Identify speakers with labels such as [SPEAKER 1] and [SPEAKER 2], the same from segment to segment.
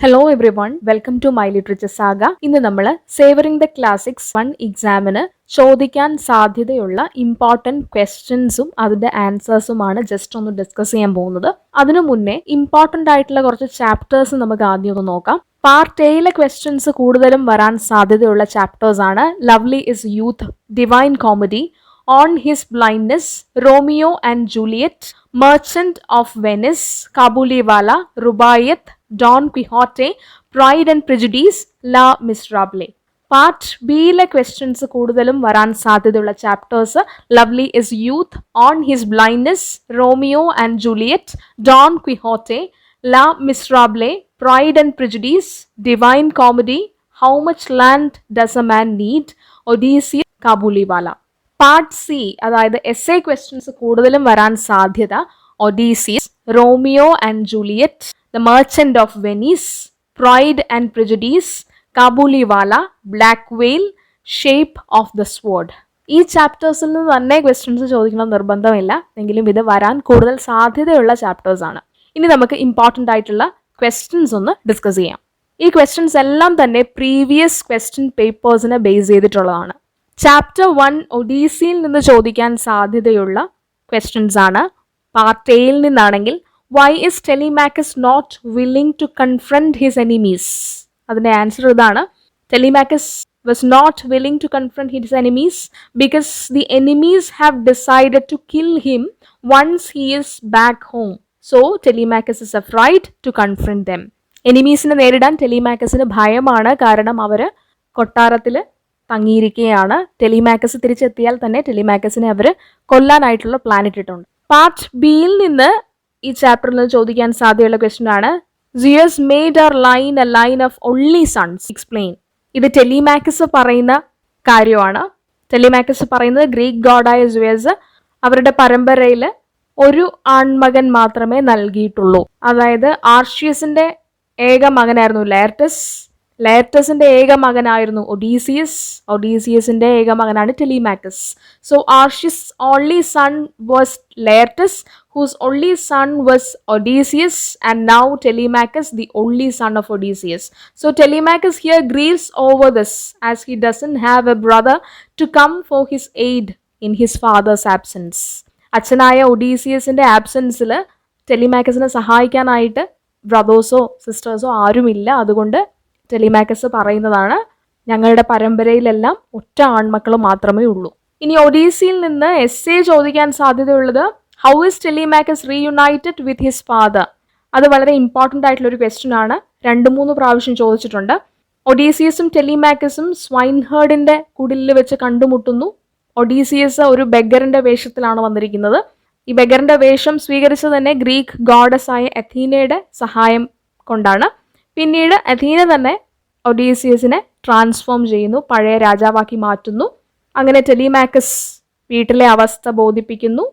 [SPEAKER 1] Hello everyone, welcome to my literature saga. ഇന്ന് നമ്മൾ സേവറിംഗ് the classics 1 എക്സാമിന് ചോദിക്കാൻ സാധ്യതയുള്ള ഇമ്പോർട്ടൻറ്റ് ക്വസ്റ്റ്യൻസും അതിൻ്റെ ആൻസേഴ്സുമാണ് ജസ്റ്റ് ഒന്ന് ഡിസ്കസ് ചെയ്യാൻ പോകുന്നത്. അതിനു മുന്നേ ഇമ്പോർട്ടൻ്റ് ആയിട്ടുള്ള കുറച്ച് ചാപ്റ്റേഴ്സ് നമുക്ക് ആദ്യം ഒന്ന് നോക്കാം. പാർട്ട് എയിലെ ക്വസ്റ്റ്യൻസ് കൂടുതലും വരാൻ സാധ്യതയുള്ള ചാപ്റ്റേഴ്സ് ആണ് Lovely is Youth, Divine Comedy, On his Blindness, Romeo and Juliet, Merchant of Venice, Kabuliwala, Rubaiyat, Don Quixote, Pride and Prejudice, Les Misérables. Part ബിയിലെ ക്വസ്റ്റ്യൻസ് കൂടുതലും വരാൻ സാധ്യതയുള്ള chapters Lovely is Youth, On his Blindness, Romeo and Juliet, Don Quixote, Les Misérables, Pride and Prejudice, Divine Comedy, How Much Land Does a Man Need, Odysseus, Kabuliwala. Part C അതായത് S A questions കൂടുതലും വരാൻ സാധ്യത Odysseus, Romeo and Juliet, the merchant of Venice, Pride and Prejudice, Kabuliwala, Black Veil, Shape of the Sword. ഈ ചാപ്റ്റേഴ്സിൽ നിന്ന് തന്നെ questions ചോദിക്കണം നിർബന്ധമില്ല, എങ്കിലും ഇത് വരാൻ കൂടുതൽ സാധ്യതയുള്ള ചാപ്റ്റേഴ്സ് ആണ്. ഇനി നമുക്ക് ഇമ്പോർട്ടൻ്റ് ആയിട്ടുള്ള ക്വസ്റ്റ്യൻസ് ഒന്ന് ഡിസ്കസ് ചെയ്യാം. ഈ ക്വസ്റ്റ്യൻസ് എല്ലാം തന്നെ പ്രീവിയസ് ക്വസ്റ്റ്യൻ പേപ്പേഴ്സിനെ ബേസ് ചെയ്തിട്ടുള്ളതാണ്. ചാപ്റ്റർ 1 ഒഡീസിയിൽ നിന്ന് ചോദിക്കാൻ സാധ്യതയുള്ള ക്വസ്റ്റ്യൻസ് ആണ്. പാർട്ട് എയിൽ നിന്നാണെങ്കിൽ why is Telemachus not willing to confront his enemies? അതിൻ്റെ ആൻസർ ഇതാണ്. Telemachus was not willing to confront his enemies because the enemies have decided to kill him once he is back home. So Telemachus is afraid to confront them. എനിമീസിനെ നേരിടാൻ ടെലിമാക്കസിന് ഭയമാണ്, കാരണം അവർ കൊട്ടാരത്തിൽ തങ്ങിയിരിക്കുകയാണ്. Telemachus തിരിച്ചെത്തിയാൽ തന്നെ ടെലിമാക്കസിനെ അവർ കൊല്ലാനായിട്ടുള്ള plan ഇട്ടിട്ടുണ്ട്. Part ബിയിൽ നിന്ന് ഈ ചാപ്റ്ററിൽ നിന്ന് ചോദിക്കാൻ സാധ്യതയുള്ള ക്വസ്റ്റ്യൻ ആണ് Zeus made our line a line of only sons, explain. ഇത് ടെലിമാക്കസ് പറയുന്ന കാര്യമാണ്. ടെലിമാക്കസ് പറയുന്നത് ഗ്രീക്ക് ഗോഡായ സിയസ് അവരുടെ പരമ്പരയിൽ ഒരു ആൺമകൻ മാത്രമേ നൽകിയിട്ടുള്ളൂ. അതായത് ആർഷ്യസിന്റെ ഏക മകനായിരുന്നു ലേർട്ടസ്, ലേർട്ടസിന്റെ ഏക മകനായിരുന്നു ഒഡീസിയസ്, ഒഡീസിയസിന്റെ ഏക മകനാണ് Telemachus. So Arceisius only son was Laertes, whose only son was Odysseus, and now Telemachus, the only son of Odysseus. So Telemachus here grieves over this as he doesn't have a brother to come for his aid in his father's absence. അച്ഛനായ ഒഡീസിയസിന്റെ ആബ്സെൻസിൽ ടെലിമാക്കസിനെ സഹായിക്കാനായിട്ട് ബ്രദേഴ്സോ സിസ്റ്റേഴ്സോ ആരുമില്ല. അതുകൊണ്ട് Telemachus പറയുന്നതാണ് ഞങ്ങളുടെ പരമ്പരയിലെല്ലാം ഒറ്റ ആൺമക്കൾ മാത്രമേ ഉള്ളൂ. ഇനി ഒഡീസിയിൽ നിന്ന് എസ് എ ചോദിക്കാൻ സാധ്യതയുള്ളത് how is Telemachus reunited with his father? അത് വളരെ ഇമ്പോർട്ടൻ്റ് ആയിട്ടുള്ള ഒരു ക്വസ്റ്റ്യൻ ആണ്. 2-3 പ്രാവശ്യം ചോദിച്ചിട്ടുണ്ട്. ഒഡീസിയസും ടെലിമാക്കസും സ്വൈൻ ഹേർഡിന്റെ കുടിലിൽ വെച്ച് കണ്ടുമുട്ടുന്നു. ഒഡീസിയസ് ഒരു ബെഗറിന്റെ വേഷത്തിലാണ് വന്നിരിക്കുന്നത്. ഈ ബെഗറിന്റെ വേഷം സ്വീകരിച്ചത് തന്നെ ഗ്രീക്ക് ഗോഡസ് ആയ അഥീനയുടെ സഹായം കൊണ്ടാണ്. പിന്നീട് അഥീന തന്നെ ഒഡീസിയസിനെ ട്രാൻസ്ഫോം ചെയ്യുന്നു, പഴയ രാജാവാക്കി മാറ്റുന്നു. അങ്ങനെ ടെലിമാക്കസ് വീട്ടിലെ അവസ്ഥ ബോധിപ്പിക്കുന്നു.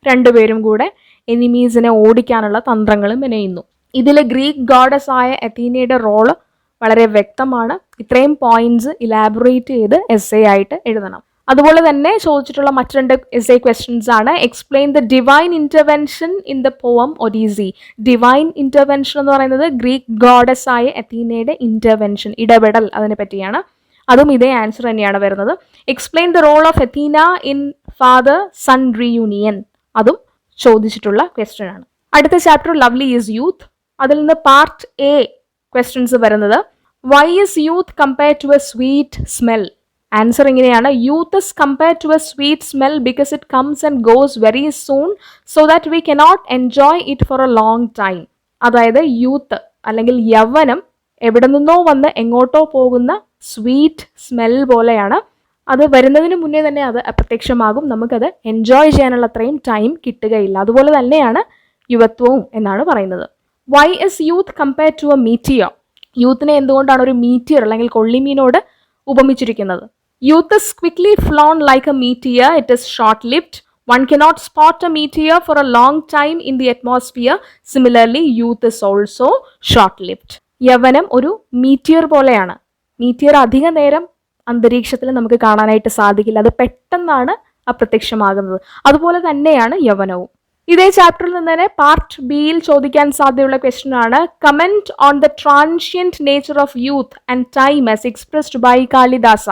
[SPEAKER 1] രണ്ടുപേരും കൂടെ എനിമീസിനെ ഓടിക്കാനുള്ള തന്ത്രങ്ങൾ മെനയുന്നു. ഇതിൽ ഗ്രീക്ക് ഗോഡസ് ആയ അഥീനയുടെ റോള് വളരെ വ്യക്തമാണ്. ഇത്രയും പോയിന്റ്സ് ഇലാബറേറ്റ് ചെയ്ത് എസ് എ ആയിട്ട് എഴുതണം. അതുപോലെ തന്നെ ചോദിച്ചിട്ടുള്ള മറ്റു 2 എസ് എ ക്വസ്റ്റ്യൻസ് ആണ് explain the divine intervention in the poem Odyssey. Divine intervention എന്ന് പറയുന്നത് ഗ്രീക്ക് ഗോഡസ് ആയ അഥീനയുടെ ഇന്റർവെൻഷൻ, ഇടപെടൽ, അതിനെ പറ്റിയാണ്. അതും ഇതേ ആൻസർ തന്നെയാണ് വരുന്നത്. Explain the role of Athena in father son reunion, അതും ചോദിച്ചിട്ടുള്ള ക്വസ്റ്റ്യൻ ആണ്. അടുത്ത ചാപ്റ്റർ ലവ്ലി ഈസ് യൂത്ത്. അതിൽ നിന്ന് പാർട്ട് എ ക്വസ്റ്റ്യൻസ് വരുന്നത് why is youth compare to a sweet smell? Answer ഇങ്ങനെയാണ്. Youth is compare to a sweet smell because it comes and goes very soon so that we cannot enjoy it for a long time. അതായത് youth അല്ലെങ്കിൽ യൗവനം എവിടെ നിന്നോ വന്ന് എങ്ങോട്ടോ പോകുന്ന sweet smell പോലെയാണ്. അത് വരുന്നതിന് മുന്നേ തന്നെ അത് അപ്രത്യക്ഷമാകും. നമുക്കത് എൻജോയ് ചെയ്യാനുള്ള അത്രയും ടൈം കിട്ടുകയില്ല. അതുപോലെ തന്നെയാണ് യുവത്വവും എന്നാണ് പറയുന്നത്. Why is youth compare to a meteor? യൂത്തിനെ എന്തുകൊണ്ടാണ് ഒരു മീറ്റിയർ അല്ലെങ്കിൽ കൊള്ളിമീനോട് ഉപമിച്ചിരിക്കുന്നത്? Youth is quickly flown like a meteor, it is short lived. One cannot spot a meteor for a long time in the atmosphere. Similarly, youth is also short-lived. യവനം ഒരു Meteor പോലെയാണ്. Meteor അധിക നേരം അന്തരീക്ഷത്തിൽ നമുക്ക് കാണാനായിട്ട് സാധിക്കില്ല. അത് പെട്ടെന്നാണ് അപ്രത്യക്ഷമാകുന്നത്. അതുപോലെ തന്നെയാണ് യവനവും. ഇതേ ചാപ്റ്ററിൽ നിന്ന് തന്നെ പാർട്ട് ബിയിൽ ചോദിക്കാൻ സാധ്യതയുള്ള ക്വസ്റ്റ്യൻ ആണ് comment on the transient nature of youth and time as expressed by Kalidasa.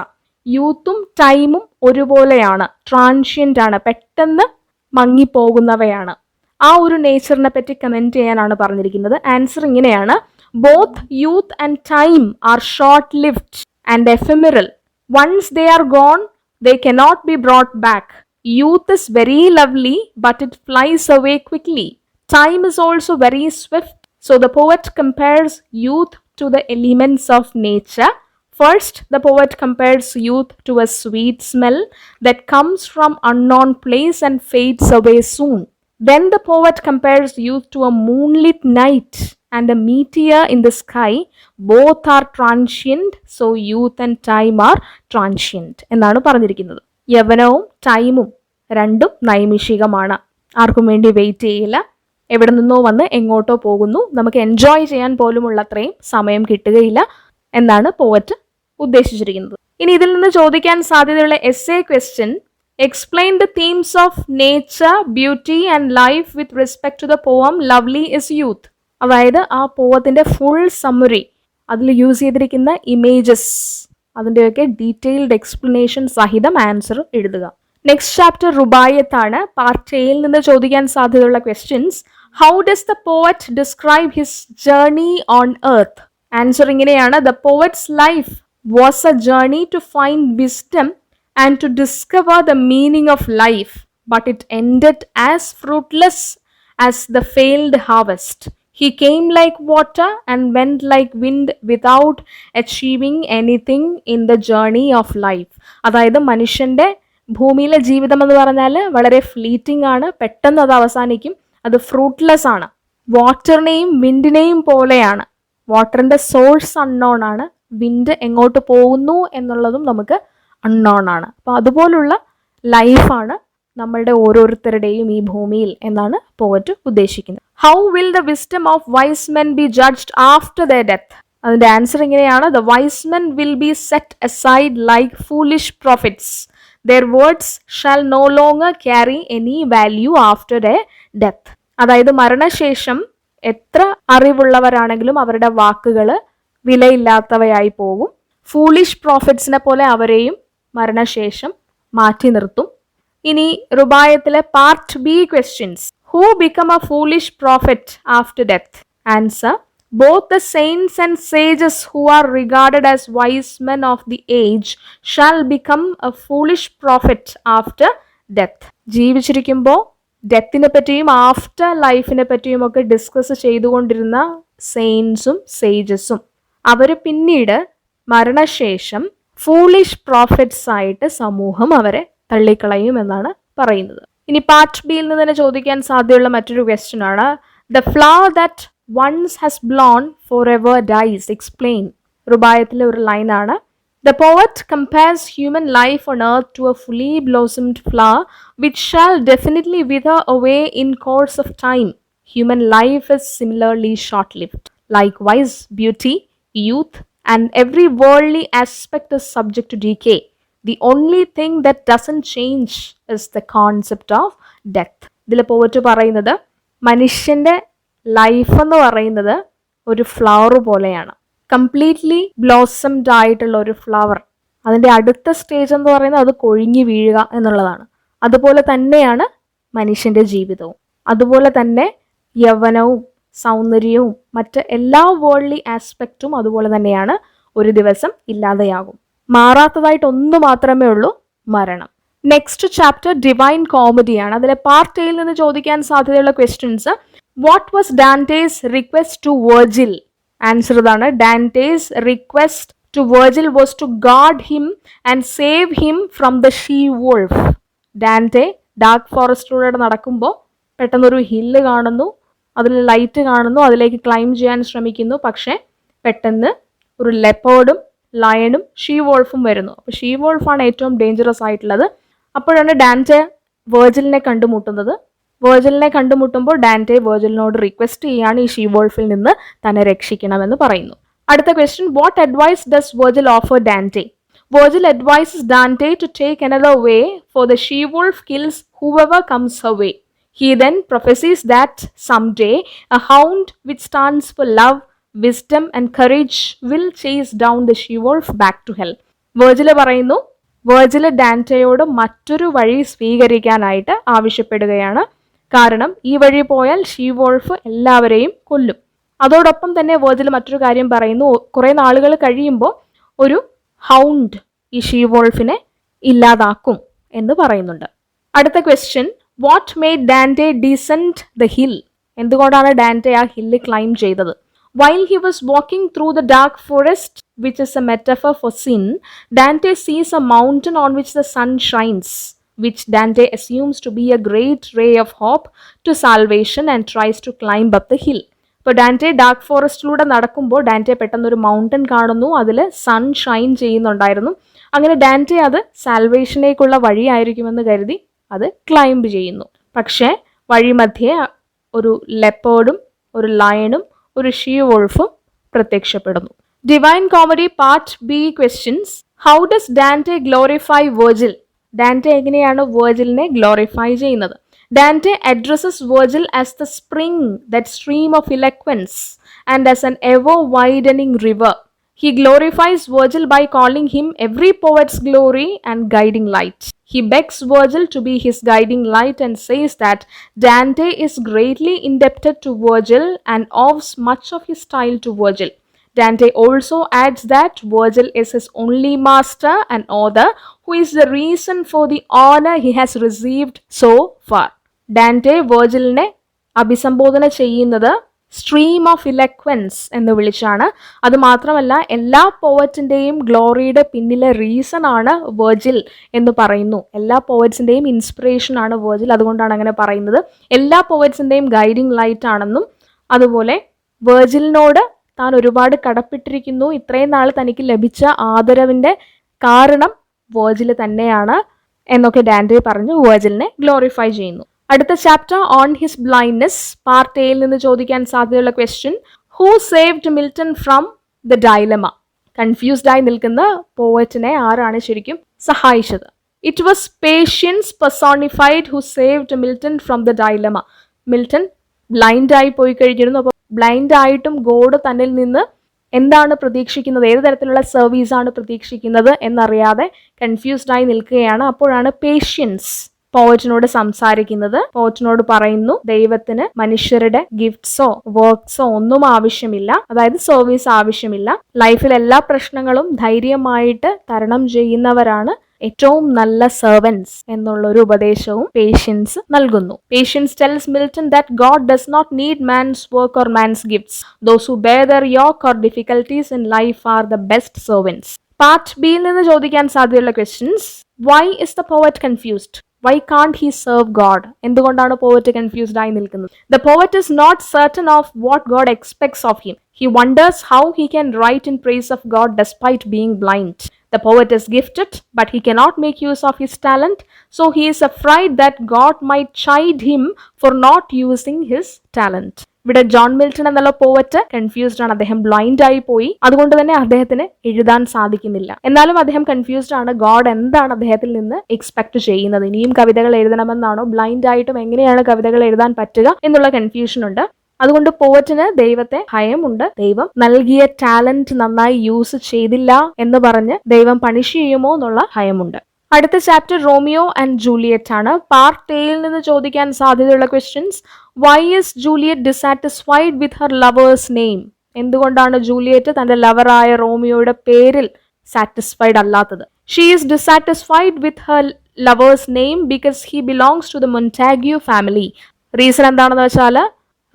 [SPEAKER 1] യൂത്തും ടൈമും ഒരുപോലെയാണ്, ട്രാൻഷ്യന്റ് ആണ്, പെട്ടെന്ന് മങ്ങിപ്പോകുന്നവയാണ്. ആ ഒരു നേച്ചറിനെ പറ്റി കമന്റ് ചെയ്യാനാണ് പറഞ്ഞിരിക്കുന്നത്. ആൻസർ ഇങ്ങനെയാണ്: both youth and time are short lived and ephemeral. Once they are gone they cannot be brought back. Youth is very lovely, but it flies away quickly. Time is also very swift. So the poet compares youth to the elements of nature. First, the poet compares youth to a sweet smell that comes from unknown place and fades away soon. Then the poet compares youth to a moonlit night and a meteor in the sky. Both are transient, so youth and time are transient. എന്നാണ് പറഞ്ഞിരിക്കുന്നത്. യവനവും ടൈമും രണ്ടും നൈമിഷികമാണ്. ആർക്കും വേണ്ടി wait ചെയ്യില്ല. എവിടെ നിന്നോ വന്ന് എങ്ങോട്ടോ പോകുന്നു. നമുക്ക് എൻജോയ് ചെയ്യാൻ പോലുമുള്ള അത്രയും സമയം കിട്ടുകയില്ല എന്നാണ് പോവറ്റ് ഉദ്ദേശിച്ചിരിക്കുന്നത്. ഇനി ഇതിൽ നിന്ന് ചോദിക്കാൻ സാധ്യതയുള്ള essay question: explain the themes of nature, beauty and life with respect to the poem lovely is youth. അതായത് ആ പോവത്തിന്റെ ഫുൾ സമ്മറി, അതിൽ യൂസ് ചെയ്തിരിക്കുന്ന ഇമേജസ്, അതിൻ്റെയൊക്കെ ഡീറ്റെയിൽഡ് എക്സ്പ്ലനേഷൻ സഹിതം ആൻസർ എഴുതുക. നെക്സ്റ്റ് ചാപ്റ്റർ റുബായത്താണ്. പാർട്ട് എയിൽ നിന്ന് ചോദിക്കാൻ സാധ്യതയുള്ള questions: how does the poet describe his journey on earth? Answer ഇങ്ങനെയാണ്: the poet's life was a journey to find wisdom and to discover the meaning of life, but it ended as fruitless as the failed harvest. He came like water and went like wind without achieving anything in the journey of life. അതായത് മനുഷ്യന്റെ ഭൂമിയിലെ ജീവിതം എന്ന് പറഞ്ഞാൽ വളരെ fleeting ആണ്, പെട്ടെന്ന് അത് അവസാനിക്കും, അത് ഫ്രൂട്ട്ലെസ് ആണ്. വാട്ടറിനെയും വിൻഡിനെയും പോലെയാണ്. വാട്ടറിന്റെ സോഴ്സ് അൺനോൺ ആണ്, വിൻഡ് എങ്ങോട്ട് പോകുന്നു എന്നുള്ളതും നമുക്ക് അൺനോൺ ആണ്. അപ്പോൾ അതുപോലുള്ള ലൈഫാണ് നമ്മളുടെ ഓരോരുത്തരുടെയും ഈ ഭൂമിയിൽ എന്നാണ് പോവറ്റ് ഉദ്ദേശിക്കുന്നത്. How will the wisdom of wise men be judged after the death? അതിന്റെ ആൻസർ ഇങ്ങനെയാണ്: the wise men will be set aside like foolish prophets. Their words shall no longer carry any value after their death. അതായത് മരണശേഷം എത്ര അറിവുള്ളവരാണെങ്കിലും അവരുടെ വാക്കുകൾ വിലയില്ലാത്തവയായി പോകും. Foolish പ്രോഫിറ്റ്സിനെ പോലെ അവരെയും മരണശേഷം മാറ്റി നിർത്തും. ഇനി റുബായത്തിലെ part B questions: who become a foolish prophet after death? Answer: both the saints and sages who are regarded as wise men of the age shall become a foolish prophet after death. ജീവിച്ചിരിക്കുമ്പോൾ ഡെത്തിനെ പറ്റിയും after ലൈഫിനെ പറ്റിയും ഒക്കെ discuss ചെയ്തുകൊണ്ടിരുന്ന സെയിൻസും സേജസും അവർ പിന്നീട് മരണശേഷം foolish profits ആയിട്ട് സമൂഹം അവരെ തള്ളിക്കളയും എന്നാണ് പറയുന്നത്. ഇനി പാർട്ട് ബിയിൽ നിന്ന് തന്നെ ചോദിക്കാൻ സാധ്യതയുള്ള മറ്റൊരു ക്വസ്റ്റ്യൻ ആണ്: the flower that once has blown forever dies. Explain. റുബായത്തിലെ ഒരു ലൈനാണ്. The poet compares human life on earth to a fully blossomed flower which shall definitely wither away in course of time. Human life is similarly short-lived. Likewise, beauty, youth, and every worldly aspect is subject to decay. The only thing that doesn't change is the concept of death. ഇതിൽ പോയിട്ട് പറയുന്നത് മനുഷ്യന്റെ life എന്ന് പറയുന്നത് ഒരു flower പോലെയാണ്. Completely blossomed ആയിട്ടുള്ള ഒരു ഫ്ലവർ, അതിൻ്റെ അടുത്ത സ്റ്റേജ് എന്ന് പറയുന്നത് അത് കൊഴിഞ്ഞു വീഴുക എന്നുള്ളതാണ്. അതുപോലെ തന്നെയാണ് മനുഷ്യൻ്റെ ജീവിതവും. അതുപോലെ തന്നെ യൗവനവും സൗന്ദര്യവും മറ്റ് എല്ലാ വേൾഡ്ലി ആസ്പെക്റ്റും അതുപോലെ തന്നെയാണ്, ഒരു ദിവസം ഇല്ലാതെയാകും. മാറാത്തതായിട്ട് ഒന്ന് മാത്രമേ ഉള്ളൂ: മരണം. നെക്സ്റ്റ് ചാപ്റ്റർ ഡിവൈൻ കോമഡിയാണ്. അതിലെ പാർട്ട് എയിൽ നിന്ന് ചോദിക്കാൻ സാധ്യതയുള്ള questions: What was Dante's request to Virgil? Answer ഇതാണ്: Dante's request to Virgil was to guard him and save him from the she-wolf. Dante dark ഫോറസ്റ്റിലൂടെ നടക്കുമ്പോൾ പെട്ടെന്നൊരു ഹില്ല് കാണുന്നു, അതിൽ ലൈറ്റ് കാണുന്നു, അതിലേക്ക് ക്ലൈം ചെയ്യാൻ ശ്രമിക്കുന്നു. പക്ഷേ പെട്ടെന്ന് ഒരു ലെപ്പേർഡും ലയണും ഷീ വോൾഫും വരുന്നു. അപ്പോൾ ഷീ വോൾഫാണ് ഏറ്റവും ഡേഞ്ചറസ് ആയിട്ടുള്ളത്. അപ്പോഴാണ് ഡാൻറ്റെ വേർജിലിനെ കണ്ടുമുട്ടുന്നത്. വേർജിലിനെ കണ്ടുമുട്ടുമ്പോൾ ഡാൻറ്റെ വേർജിലിനോട് റിക്വസ്റ്റ് ചെയ്യാണ് ഈ ഷീ വോൾഫിൽ നിന്ന് തന്നെ രക്ഷിക്കണമെന്ന് പറയുന്നു. അടുത്ത question: what advice does Virgil offer Dante? Virgil advises Dante to take another way, for the she wolf kills whoever comes her way. He then prophesies that someday a hound which stands for love, wisdom and courage will chase down the she-wolf back to hell. Virgil പറയുന്നു, Virgil ഡാന്റെയോട് മറ്റൊരു വഴി സ്വീകരിക്കാനായിട്ട് ആവശ്യപ്പെടുകയാണ്. കാരണം ഈ വഴി പോയാൽ ഷീവോൾഫ് എല്ലാവരെയും കൊല്ലും. അതോടൊപ്പം തന്നെ വെർജിൽ മറ്റൊരു കാര്യം പറയുന്നു, കുറെ നാളുകൾ കഴിയുമ്പോൾ ഒരു ഹൗണ്ട് ഈ ഷീവോൾഫിനെ ഇല്ലാതാക്കും എന്ന് പറയുന്നുണ്ട്. അടുത്ത question, what made Dante descend the hill? എന്തുകൊണ്ടാണ് ഡാന്റെ ആ ഹില്ല് ക്ലൈം ചെയ്തത്? While he was walking through the dark forest, which is a metaphor for sin, Dante sees a mountain on which the sun shines, which Dante assumes to be a great ray of hope to salvation and tries to climb up the hill. ഇപ്പോൾ Dante dark ഫോറസ്റ്റിലൂടെ നടക്കുമ്പോൾ Dante പെട്ടെന്നൊരു mountain കാണുന്നു, അതിൽ sun Shine ചെയ്യുന്നുണ്ടായിരുന്നു. അങ്ങനെ Dante അത് സാൽവേഷനേക്കുള്ള വഴിയായിരിക്കുമെന്ന് കരുതി അത് ക്ലൈംബ് ചെയ്യുന്നു. പക്ഷേ വഴിമധ്യേ ഒരു ലെപ്പേർഡും ഒരു ലയണും ഒരു ഷീ വോൾഫും പ്രത്യക്ഷപ്പെടുന്നു. Divine Comedy part B questions, how does Dante glorify Virgil? Dante എങ്ങനെയാണ് വെർജിലിനെ ഗ്ലോറിഫൈ ചെയ്യുന്നത്? Dante addresses Virgil as the spring, that stream of eloquence, and as an ever-widening river. He glorifies Virgil by calling him every poet's glory and guiding light. He begs Virgil to be his guiding light and says that Dante is greatly indebted to Virgil and owes much of his style to Virgil. Dante also adds that Virgil is his only master and author, who is the reason for the honor he has received so far. Dante വെർജിലിനെ അഭിസംബോധന ചെയ്യുന്നത് stream of ഇലക്വൻസ് എന്ന് വിളിച്ചാണ്. അത് മാത്രമല്ല എല്ലാ പോവറ്റിൻ്റെയും ഗ്ലോറിയുടെ പിന്നിലെ reason ആണ് Virgil എന്ന് പറയുന്നു. എല്ലാ പോവറ്റ്സിൻ്റെയും ഇൻസ്പിറേഷൻ ആണ് വെർജിൽ, അതുകൊണ്ടാണ് അങ്ങനെ പറയുന്നത്. എല്ലാ പോവറ്റ്സിൻ്റെയും ഗൈഡിങ് ലൈറ്റ് ആണെന്നും, അതുപോലെ വെർജിലിനോട് താൻ ഒരുപാട് കടപ്പെട്ടിരിക്കുന്നു, ഇത്രയും നാൾ തനിക്ക് ലഭിച്ച ആദരവിൻ്റെ കാരണം വെർജിൽ തന്നെയാണ് എന്നൊക്കെ ഡാന്റെ പറഞ്ഞു വെർജിലിനെ ഗ്ലോറിഫൈ ചെയ്യുന്നു. അടുത്ത chapter on his blindness, part എയിൽ നിന്ന് ചോദിക്കാൻ സാധ്യതയുള്ള question, who saved Milton from the dilemma? Confused ആയി നിൽക്കുന്ന പോവറ്റിനെ ആരാണ് ശരിക്കും സഹായിച്ചത്? It was patience personified who saved Milton from the dilemma. Milton blind ആയി പോയി കഴിഞ്ഞിരുന്നു. അപ്പോൾ ബ്ലൈൻഡ് ആയിട്ടും ഗോഡ് തന്നിൽ നിന്ന് എന്താണ് പ്രതീക്ഷിക്കുന്നത്, ഏത് തരത്തിലുള്ള സർവീസാണ് പ്രതീക്ഷിക്കുന്നത് എന്നറിയാതെ കൺഫ്യൂസ്ഡ് ആയി നിൽക്കുകയാണ്. അപ്പോഴാണ് പേഷ്യൻസ് പോവറ്റിനോട് സംസാരിക്കുന്നത്. പോവറ്റിനോട് പറയുന്നു, ദൈവത്തിന് മനുഷ്യരുടെ ഗിഫ്റ്റ്സോ വർക്ക്സോ ഒന്നും ആവശ്യമില്ല, അതായത് സർവീസ് ആവശ്യമില്ല. ലൈഫിൽ എല്ലാ പ്രശ്നങ്ങളും ധൈര്യമായിട്ട് തരണം ചെയ്യുന്നവരാണ് ഏറ്റവും നല്ല സെർവൻസ് എന്നുള്ളൊരു ഉപദേശവും പേഷ്യൻസ് നൽകുന്നു. Patience tells Milton that God does not need man's work or man's gifts. Those who bear their yoke or difficulties in life are the best servants. Part ബിയിൽ നിന്ന് ചോദിക്കാൻ സാധ്യതയുള്ള questions, why is the poet confused? Why can't he serve God? എന്തുകൊണ്ടാണ് പോവറ്റ് confused ആയി നിൽക്കുന്നത്? The poet is not certain of what God expects of him. He wonders how he can write in praise of God despite being blind. The poet is gifted, but he cannot make use of his talent, so he is afraid that God might chide him for not using his talent. ഇവിടെ John Milton എന്നുള്ള പോവറ്റ് confused ആണ്. അദ്ദേഹം blind ആയി പോയി, അതുകൊണ്ട് തന്നെ അദ്ദേഹത്തിന് എഴുതാൻ സാധിക്കുന്നില്ല. എന്നാലും അദ്ദേഹം കൺഫ്യൂസ്ഡ് ആണ്. ഗോഡ് എന്താണ് അദ്ദേഹത്തിൽ നിന്ന് എക്സ്പെക്ട് ചെയ്യുന്നത്? ഇനിയും കവിതകൾ എഴുതണമെന്നാണോ? ബ്ലൈൻഡ് ആയിട്ടും എങ്ങനെയാണ് കവിതകൾ എഴുതാൻ പറ്റുക എന്നുള്ള കൺഫ്യൂഷൻ ഉണ്ട്. അതുകൊണ്ട് പോവറ്റിന് ദൈവത്തെ ഭയമുണ്ട്. ദൈവം നൽകിയ ടാലന്റ് നന്നായി യൂസ് ചെയ്തില്ല എന്ന് പറഞ്ഞ് ദൈവം പണിഷ് ചെയ്യുമോ എന്നുള്ള ഭയമുണ്ട്. അടുത്ത ചാപ്റ്റർ റോമിയോ ആൻഡ് ജൂലിയറ്റ് ആണ്. പാർട്ട് എയിൽ നിന്ന് ചോദിക്കാൻ സാധ്യതയുള്ള questions, why is Juliet dissatisfied with her lover's name? എന്തുകൊണ്ടാണ് ജൂലിയറ്റ് തന്റെ ലവറായ റോമിയോയുടെ പേരിൽ സാറ്റിസ്ഫൈഡ് അല്ലാത്തത്? She is dissatisfied with her lover's name because he belongs to the Montague family. Reason എന്താണെന്ന് വെച്ചാൽ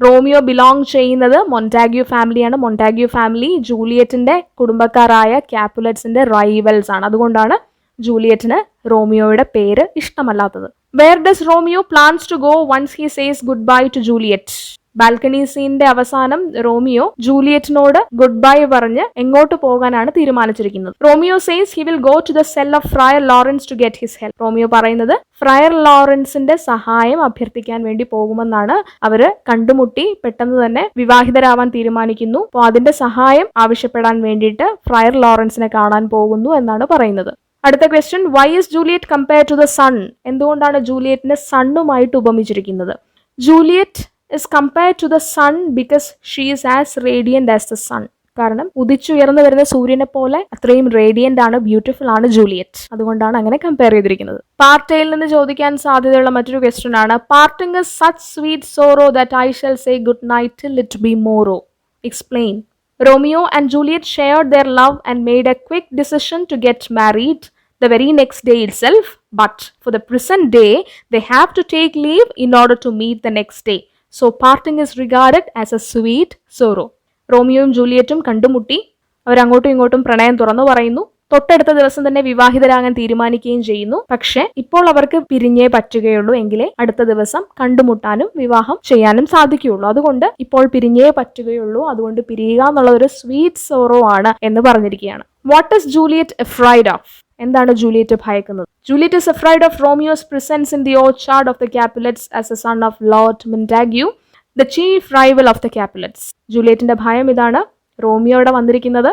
[SPEAKER 1] റോമിയോ ബിലോങ് ചെയ്യുന്നത് മൊണ്ടാഗ്യൂ ഫാമിലിയാണ്. മൊണ്ടാഗ്യൂ ഫാമിലി ജൂലിയറ്റിന്റെ കുടുംബക്കാരായ ക്യാപ്പുലറ്റ്സിന്റെ റൈവൽസ് ആണ്. അതുകൊണ്ടാണ് ജൂലിയറ്റിന് റോമിയോയുടെ പേര് ഇഷ്ടമല്ലാത്തത്. Where does Romeo plans to go once he says goodbye to Juliet? Balcony സീനിന്റെ അവസാനം റോമിയോ ജൂലിയറ്റിനോട് ഗുഡ് ബൈ പറഞ്ഞ് എങ്ങോട്ട് പോകാനാണ് തീരുമാനിച്ചിരിക്കുന്നത്? Romeo says he will go to the cell of Friar Lawrence to get his help. Romeo പറയുന്നത് Friar ലോറൻസിന്റെ സഹായം അഭ്യർത്ഥിക്കാൻ വേണ്ടി പോകുമെന്നാണ്. അവര് കണ്ടുമുട്ടി പെട്ടെന്ന് തന്നെ വിവാഹിതരാവാൻ തീരുമാനിക്കുന്നു. അപ്പോൾ അതിന്റെ സഹായം ആവശ്യപ്പെടാൻ വേണ്ടിയിട്ട് ഫ്രയർ ലോറൻസിനെ കാണാൻ പോകുന്നു എന്നാണ് പറയുന്നത്. അടുത്ത question, why is Juliet compared to the sun? എന്തുകൊണ്ടാണ് ജൂലിയറ്റിനെ സണ്ണുമായിട്ട് ഉപമിച്ചിരിക്കുന്നത്? Juliet is compared to the sun because she is as radiant as the sun. കാരണം ഉദിച്ചുയർന്നു വരുന്ന സൂര്യനെ പോലെ അത്രയും റേഡിയന്റ് ആണ്, ബ്യൂട്ടിഫുൾ ആണ് ജൂലിയറ്റ്. അതുകൊണ്ടാണ് അങ്ങനെ കമ്പയർ ചെയ്തിരിക്കുന്നത്. പാർട്ടയിൽ നിന്ന് ചോദിക്കാൻ സാധ്യതയുള്ള മറ്റൊരു ക്വസ്റ്റ്യൻ ആണ്, parting is such sweet sorrow that I shall say good night till it be morrow. Explain. Romeo and Juliet shared their love and made a quick decision to get married the very next day itself, but for the present day, they have to take leave in order to meet the next day. So parting is regarded as a sweet sorrow. റോമിയോയും ജൂലിയറ്റും കണ്ടുമുട്ടി, അവരങ്ങോട്ടും ഇങ്ങോട്ടും പ്രണയം തുറന്നു പറയുന്നു, തൊട്ടടുത്ത ദിവസം തന്നെ വിവാഹിതരാകാൻ തീരുമാനിക്കുകയും ചെയ്യുന്നു. പക്ഷെ ഇപ്പോൾ അവർക്ക് പിരിഞ്ഞേ പറ്റുകയുള്ളൂ, എങ്കിലേ അടുത്ത ദിവസം കണ്ടുമുട്ടാനും വിവാഹം ചെയ്യാനും സാധിക്കുകയുള്ളൂ. അതുകൊണ്ട് ഇപ്പോൾ പിരിഞ്ഞേ പറ്റുകയുള്ളൂ, അതുകൊണ്ട് പിരിയുക എന്നുള്ള ഒരു സ്വീറ്റ് സോറോ ആണ് എന്ന് പറഞ്ഞിരിക്കുകയാണ്. What is Juliet afraid of? എന്താണ് ജൂലിയറ്റ് ഭയക്കുന്നത്? Juliet is afraid of Romeo's presence in the orchard of the Capulets as a son of Lord Montague, the chief rival of the Capulets. ജൂലിയറ്റിന്റെ ഭയം ഇതാണ്, റോമിയോയുടെ വന്നിരിക്കുന്നത്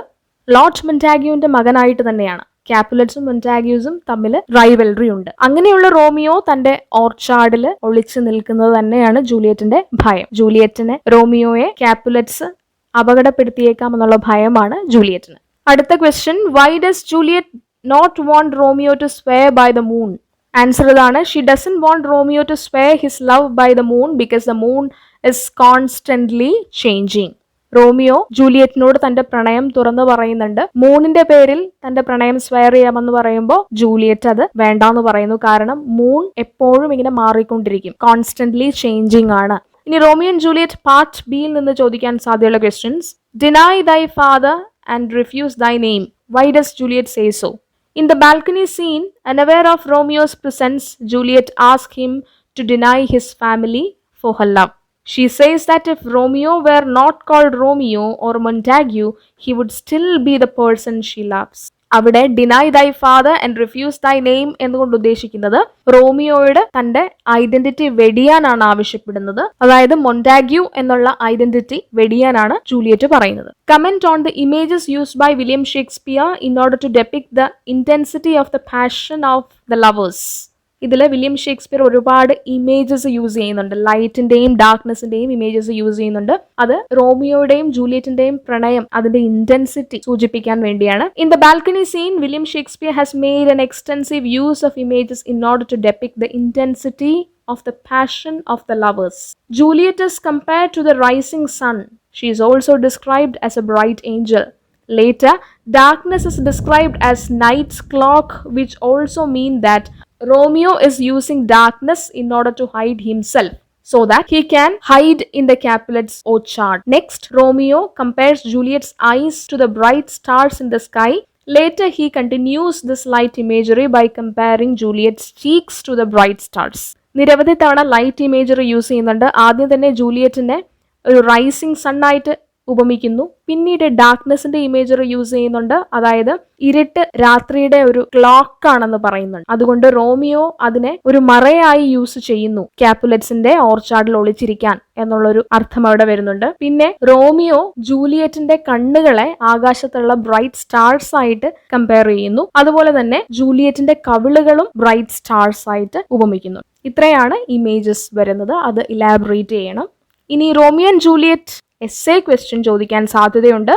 [SPEAKER 1] Lord മൊണ്ടാഗ്യൂവിന്റെ മകനായിട്ട് തന്നെയാണ്. ക്യാപുലറ്റ്സും മൊണ്ടാഗ്യൂസും തമ്മിൽ rivalry ഉണ്ട്. അങ്ങനെയുള്ള റോമിയോ തന്റെ ഓർച്ചാർഡിൽ ഒളിച്ചു നിൽക്കുന്നത് തന്നെയാണ് ജൂലിയറ്റിന്റെ ഭയം. ജൂലിയറ്റിനെ, റോമിയോയെ ക്യാപുലറ്റ്സ് അപകടപ്പെടുത്തിയേക്കാം എന്നുള്ള ഭയമാണ് ജൂലിയറ്റിന്. അടുത്ത question, why does Juliet not want Romeo to swear by the moon? Answer ഇതാണ്, she doesn't want Romeo to swear his love by the moon because the moon is constantly changing. Romeo ജൂലിയറ്റിനോട് തന്റെ പ്രണയം തുറന്നു പറയുന്നുണ്ട്. മൂണിന്റെ പേരിൽ തന്റെ പ്രണയം swear ചെയ്യാമെന്ന് പറയുമ്പോൾ ജൂലിയറ്റ് അത് വേണ്ടാന്ന് പറയുന്നു. കാരണം മൂൺ എപ്പോഴും ഇങ്ങനെ മാറിക്കൊണ്ടിരിക്കും, കോൺസ്റ്റന്റ്ലി ചേഞ്ചിങ് ആണ്. ഇനി റോമിയോ ആൻഡ് ജൂലിയറ്റ് പാർട്ട് ബിയിൽ നിന്ന് ചോദിക്കാൻ സാധ്യതയുള്ള questions. Deny thy father and refuse thy name. Why does Juliet say so? In the balcony scene, unaware of Romeo's presence, Juliet asks him to deny his family for her love. She says that if Romeo were not called Romeo or Montague, he would still be the person she loves. അവിടെ deny ദൈ father and refuse ദൈ name എന്നുകൊണ്ട് ഉദ്ദേശിക്കുന്നത് റോമിയോയുടെ തന്റെ identity വെടിയാനാണ് ആവശ്യപ്പെടുന്നത്. അതായത് Montague എന്നുള്ള identity വെടിയാനാണ് ജൂലിയറ്റ് പറയുന്നത്. Comment on the images used by William Shakespeare in order to depict the intensity of the passion of the lovers. ഇതിൽ വില്യം ഷേക്സ്പിയർ ഒരുപാട് ഇമേജസ് യൂസ് ചെയ്യുന്നുണ്ട്, ലൈറ്റിന്റെയും ഡാർക്ക്നെസിന്റെയും ഇമേജസ് യൂസ് ചെയ്യുന്നുണ്ട്. അത് റോമിയോയുടെയും ജൂലിയറ്റിന്റെയും പ്രണയം, അതിന്റെ ഇന്റൻസിറ്റി സൂചിപ്പിക്കാൻ വേണ്ടിയാണ്. In the balcony scene, William Shakespeare has made an extensive use of images in order to depict the intensity of the passion of the lovers. Juliet is compared to the rising sun. She is also described as a bright angel. Later, darkness is described as night's clock, which also mean that Romeo is using darkness in order to hide himself so that he can hide in the Capulet's orchard. Next, Romeo compares Juliet's eyes to the bright stars in the sky. Later, he continues this light imagery by comparing Juliet's cheeks to the bright stars. നിരവധി തവണ light imagery use ചെയ്യുന്നുണ്ട്. ആദ്യം തന്നെ ജൂലിയറ്റിനെ ഒരു rising sun ആയിട്ട് ഉപമിക്കുന്നു. പിന്നീട് ഡാർക്ക്നെസിന്റെ imagery use ചെയ്യുന്നുണ്ട്. അതായത് ഇരുട്ട് രാത്രിയുടെ ഒരു ക്ലോക്ക് ആണെന്ന് പറയുന്നുണ്ട്. അതുകൊണ്ട് റോമിയോ അതിനെ ഒരു മറയായി യൂസ് ചെയ്യുന്നു, ക്യാപുലറ്റ്സിന്റെ ഓർച്ചാർഡിൽ ഒളിച്ചിരിക്കാൻ എന്നുള്ളൊരു അർത്ഥം അവിടെ വരുന്നുണ്ട്. പിന്നെ റോമിയോ ജൂലിയറ്റിന്റെ കണ്ണുകളെ ആകാശത്തുള്ള ബ്രൈറ്റ് സ്റ്റാർസ് ആയിട്ട് കമ്പയർ ചെയ്യുന്നു. അതുപോലെ തന്നെ ജൂലിയറ്റിന്റെ കവിളുകളും ബ്രൈറ്റ് സ്റ്റാർസ് ആയിട്ട് ഉപമിക്കുന്നു. ഇത്രയാണ് ഇമേജസ് വരുന്നത്. അത് ഇലാബറേറ്റ് ചെയ്യണം. ഇനി Romeo and Juliet essay question ചോദിക്കാൻ സാധ്യതയുണ്ട്.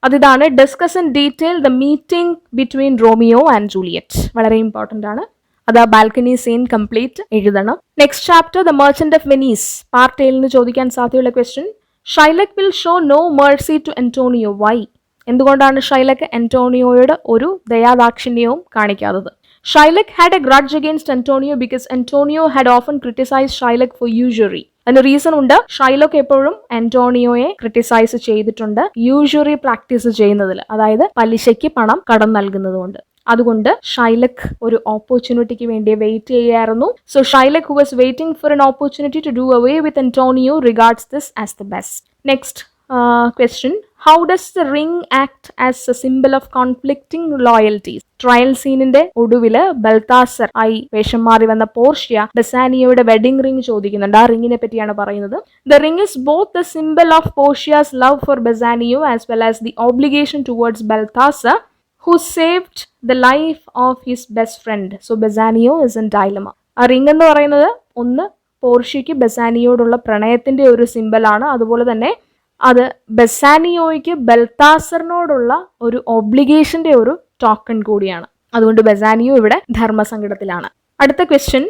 [SPEAKER 1] അതിതാണ്, discuss in detail the meeting between Romeo and Juliet. വളരെ ഇമ്പോർട്ടൻ്റ് ആണ്. അത് ആ ബാൽക്കണി സീൻ കംപ്ലീറ്റ് എഴുതണം. Next chapter, the merchant of Venice. Part എയിൽ നിന്ന് ചോദിക്കാൻ സാധ്യതയുള്ള question, Shylock will show no mercy to Antonio. Why? എന്തുകൊണ്ടാണ് ഷൈലക് അന്റോണിയോയുടെ ഒരു ദയാദാക്ഷിണ്യവും കാണിക്കാത്തത്? Shylock had a grudge against Antonio because Antonio had often criticized Shylock for usury. അതിന് റീസൺ ഉണ്ട്. ഷൈലോക്ക് എപ്പോഴും അന്റോണിയോയെ ക്രിട്ടിസൈസ് ചെയ്തിട്ടുണ്ട് യൂഷ്വറി പ്രാക്ടീസ് ചെയ്യുന്നതിൽ, അതായത് പലിശയ്ക്ക് പണം കടം നൽകുന്നതുകൊണ്ട്. അതുകൊണ്ട് ഷൈലക് ഒരു ഓപ്പർച്യൂണിറ്റിക്ക് വേണ്ടി വെയിറ്റ് ചെയ്യായിരുന്നു. So Shylock who was waiting for an opportunity to do away with Antonio regards this as the best. Next question, how does the ring act as a symbol of conflicting loyalties? Trial സീനിന്റെ ഒടുവില് Balthazar ആയി വേഷം മാറി വന്ന Portia ബസാനിയോയുടെ wedding ring ചോദിക്കുന്നുണ്ട്. ആ റിംഗിനെ പറ്റിയാണ് പറയുന്നത്. The ring is both the symbol of Portia's love for Bassanio as well as the obligation towards Balthazar who saved the life of his best friend. So Bassanio is in dilemma. ആ ring എന്ന് പറയുന്നത് ഒന്ന് പോർഷ്യയ്ക്ക് ബസാനിയോടുള്ള പ്രണയത്തിന്റെ ഒരു സിമ്പലാണ്. അതുപോലെ തന്നെ അത് ബസാനിയോയ്ക്ക് ബൽത്താസറിനോടുള്ള ഒരു ഒബ്ലിഗേഷന്റെ ഒരു ടോക്കൺ കൂടിയാണ്. അതുകൊണ്ട് ബസാനിയോ ഇവിടെ ധർമ്മസങ്കടത്തിലാണ്. അടുത്ത question,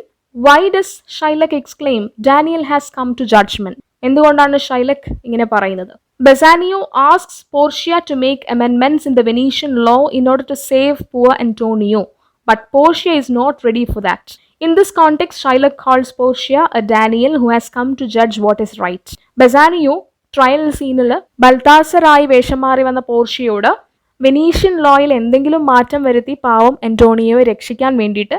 [SPEAKER 1] why does Shylock exclaim Daniel has come to judgment? എന്തുകൊണ്ടാണ് ഷൈലക് ഇങ്ങനെ പറയുന്നത്? Bassanio asks Portia to make amendments in the Venetian law in order to save poor Antonio, but Portia is not ready for that. In this context, Shylock calls Portia a Daniel who has come to judge what is right. Bassanio trial സീനിൽ ബൽത്താസറായി വേഷം മാറി വന്ന പോർഷ്യയോട് Venetian ലോയിൽ എന്തെങ്കിലും മാറ്റം വരുത്തി പാവം അന്റോണിയോയെ രക്ഷിക്കാൻ വേണ്ടിയിട്ട്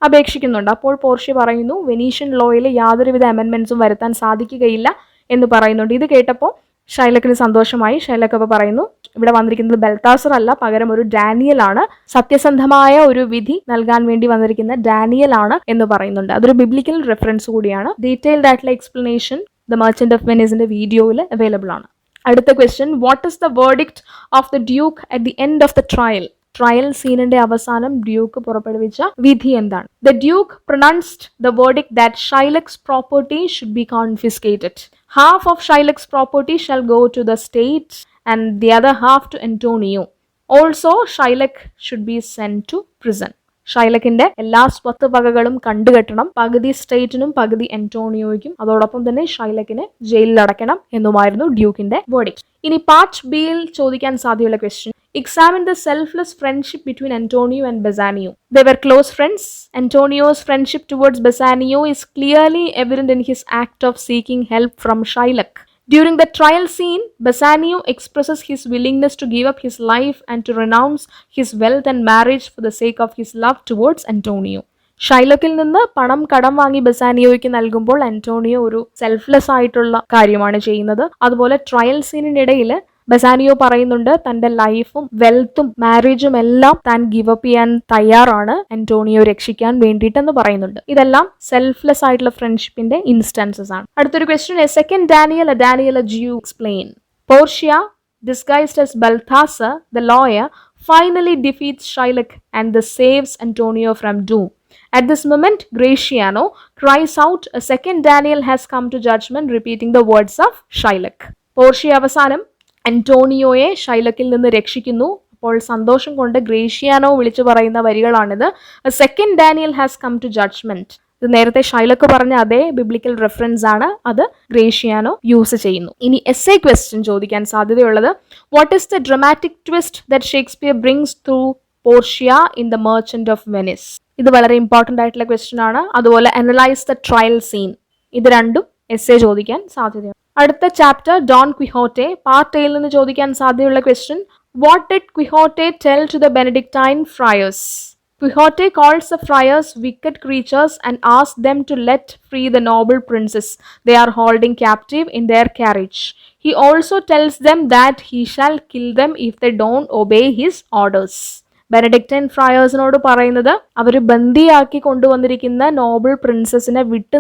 [SPEAKER 1] അപേക്ഷിക്കുന്നുണ്ട്. അപ്പോൾ പോർഷ്യ പറയുന്നു വെനീഷ്യൻ ലോയിൽ യാതൊരുവിധ അമെൻമെന്റ്സും വരുത്താൻ സാധിക്കുകയില്ല എന്ന് പറയുന്നുണ്ട്. ഇത് കേട്ടപ്പോൾ ഷൈലക്കിന് സന്തോഷമായി. ഷൈലക്ക് അപ്പോൾ പറയുന്നു ഇവിടെ വന്നിരിക്കുന്നത് ബൽത്താസർ അല്ല, പകരം ഒരു ഡാനിയൽ ആണ്, സത്യസന്ധമായ ഒരു വിധി നൽകാൻ വേണ്ടി വന്നിരിക്കുന്ന ഡാനിയൽ ആണ് എന്ന് പറയുന്നുണ്ട്. അതൊരു ബിബ്ലിക്കൽ റെഫറൻസ് കൂടിയാണ്. ഡീറ്റെയിൽഡ് ആയിട്ടുള്ള എക്സ്പ്ലനേഷൻ ദ മർച്ചന്റ് ഓഫ് വെനീസിന്റെ വീഡിയോയിൽ അവൈലബിൾ ആണ്. അടുത്ത question, what is the verdict of the duke at the end of the trial? Trial സീനിന്റെ അവസാനം ഡ്യൂക്ക് പുറപ്പെടുവിച്ച വിധി എന്താണ്? The duke pronounced the verdict that Shylock's property should be confiscated. Half of Shylock's property shall go to the state and the other half to Antonio. Also, Shylock should be sent to prison. ഷൈലക്കിന്റെ എല്ലാ സ്വത്ത് വകകളും കണ്ടുകെട്ടണം, പകുതി സ്റ്റേറ്റിനും പകുതി അന്റോണിയോയ്ക്കും. അതോടൊപ്പം തന്നെ ഷൈലക്കിനെ ജയിലിൽ അടയ്ക്കണം എന്നുമായിരുന്നു ഡ്യൂക്കിന്റെ verdict. ഇനി part ബിയിൽ ചോദിക്കാൻ സാധ്യതയുള്ള question, examine the selfless friendship between Antonio and Bassanio. They were close friends. Antonio's friendship towards Bassanio is clearly evident in his act of seeking help from Shylock. During the trial scene, Bassanio expresses his willingness to give up his life and to renounce his wealth and marriage for the sake of his love towards Antonio. ഷൈലക്കിൽ നിന്ന് പണം കടം വാങ്ങി ബസാനിയോയ്ക്ക് നൽകുമ്പോൾ Antonio ഒരു selfless ആയിട്ടുള്ള കാര്യമാണ് ചെയ്യുന്നത്. അതുപോലെ ട്രയൽ സീനിനിടയിൽ ബസാനിയോ പറയുന്നുണ്ട് തന്റെ ലൈഫും വെൽത്തും മാരേജും എല്ലാം താൻ ഗിവ് അപ്പ് ചെയ്യാൻ തയ്യാറാണ് അന്റോണിയോ രക്ഷിക്കാൻ വേണ്ടിയിട്ടെന്ന് പറയുന്നുണ്ട്. ഇതെല്ലാം സെൽഫ്ലെസ് ആയിട്ടുള്ള ഫ്രണ്ട്ഷിപ്പിന്റെ ഇൻസ്റ്റൻസസ് ആണ്. അടുത്തൊരു question, A second Daniel, A Daniel A juice, explain. Portia, disguised as Balthasar, the lawyer, finally defeats Shylock and thus saves Antonio from doom. At this moment, Gratiano cries out, a second Daniel has come to judgment, repeating the words of Shylock. Portia അവസാനം അന്റോണിയോയെ ഷൈലക്കിൽ നിന്ന് രക്ഷിക്കുന്നു. അപ്പോൾ സന്തോഷം കൊണ്ട് Gratiano വിളിച്ചു പറയുന്ന വരികളാണിത്. A second Daniel has come to judgment. ഇത് നേരത്തെ ഷൈലക്ക് പറഞ്ഞ അതേ ബിബ്ലിക്കൽ റെഫറൻസ് ആണ്, അത് ഗ്രേഷ്യാനോ യൂസ് ചെയ്യുന്നു. ഇനി എസ്സേ ക്വസ്റ്റ്യൻ ചോദിക്കാൻ സാധ്യതയുള്ളത്, what is the dramatic twist that Shakespeare brings through Portia in the merchant of Venice? ഇത് വളരെ ഇമ്പോർട്ടന്റ് ആയിട്ടുള്ള ക്വസ്റ്റ്യൻ ആണ്. അതുപോലെ അനലൈസ് ദ ട്രയൽ സീൻ. ഇത് രണ്ടും എസ്സേ ചോദിക്കാൻ സാധ്യതയുണ്ട്. അടുത്ത ചാപ്റ്റർ ഡോൺ ക്വിഹോട്ടെ, പാർട്ട് എയിൽ നിന്ന് ചോദിക്കാൻ സാധ്യതയുള്ള question, what did Quixote tell to the Benedictine friars? Quixote calls the friars wicked creatures and asks them to let free the noble princes they are holding captive in their carriage. He also tells them that he shall kill them if they don't obey his orders. Benedictine ഫ്രയേഴ്സിനോട് പറയുന്നത് അവർ ബന്ദിയാക്കി കൊണ്ടുവന്നിരിക്കുന്ന നോബിൾ പ്രിൻസസിനെ വിട്ടു